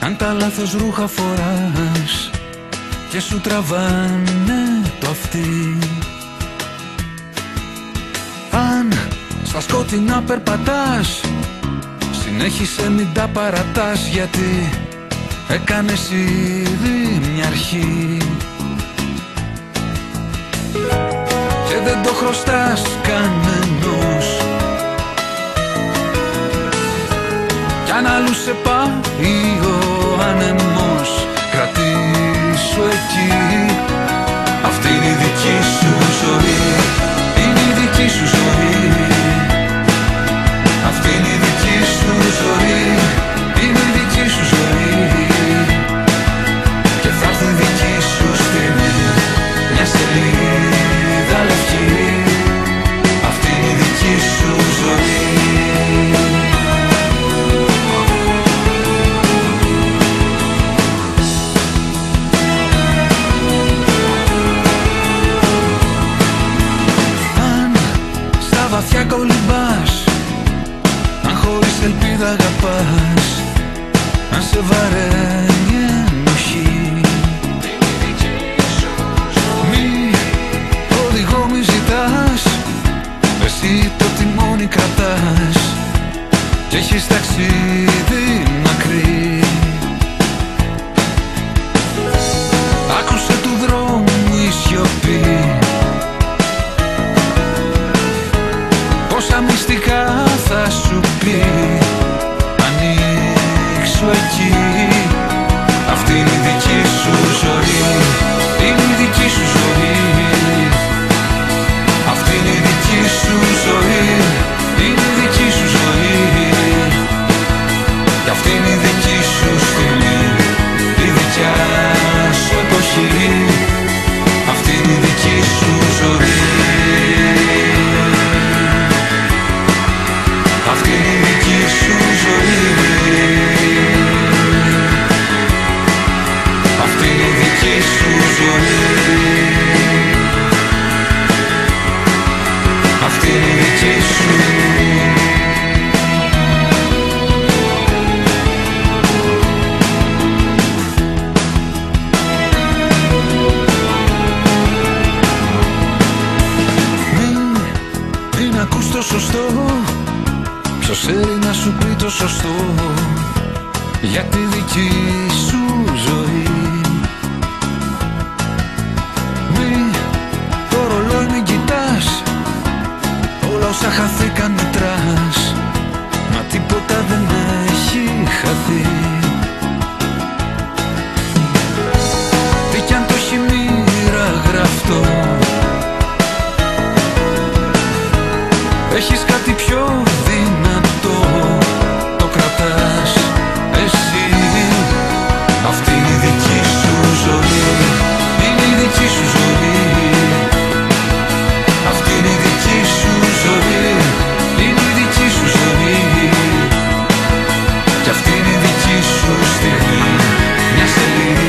Αν τα λάθος ρούχα φοράς και σου τραβάνε το αυτί, αν στα σκότεινα περπατάς, συνέχισε μην τα παρατάς, γιατί έκανες ήδη μια αρχή και δεν το χρωστάς κανενός. Κι αν αλλού σε πάει ο άνεμος, κρατήσου εκεί. Αυτή είναι η δική σου ζωή, είναι η δική σου ζωή. Αυτή είναι η δική σου ζωή, είναι η δική σου ζωή. Και θα έρθει η δική σου στιγμή, μια σελίδα λευκή. Αυτή είναι η δική σου ζωή. Βαθιά κολυμπάς, αν χωρίς ελπίδα αγαπάς, αν σε βαραίνει ενοχή, μη οδηγό μη ζητάς, εσύ το τιμόνι κρατάς κι έχεις ταξίδι μακρύ. Άκουσε του δρόμου η σιωπή, πόσα μυστικά θα σου πει. Ανοίξου εκεί. Αυτή είναι η δική σου ζωή, είναι η δική σου ζωή. Αυτή είναι η δική σου ζωή, είναι η δική σου ζωή. Και αυτή είναι η δική σου στιγμή, η δικιά σου εποχή. Αυτή είναι η δική σου ζωή. Αυτή είναι η δική σου ζωή. Αυτή είναι η δική σου ζωή. Αυτή είναι η δική σου. Μην ακούς το σωστό, ποιος θέλει να σου πει το σωστό για τη δική σου ζωή. Μη το ρολόι μην κοιτάς, όλα όσα χαθήκαν μετράς, μα τίποτα δεν έχει χαθεί. Τι κι αν το έχει μοίρα γραφτό, έχεις κάτι πιο δυνατό, το κρατάς εσύ. Αυτή είναι η δική σου ζωή, είναι η δική σου ζωή. Αυτή είναι η δική σου ζωή, είναι η δική σου ζωή. Και αυτή είναι η δική σου στιγμή, μια σελίδα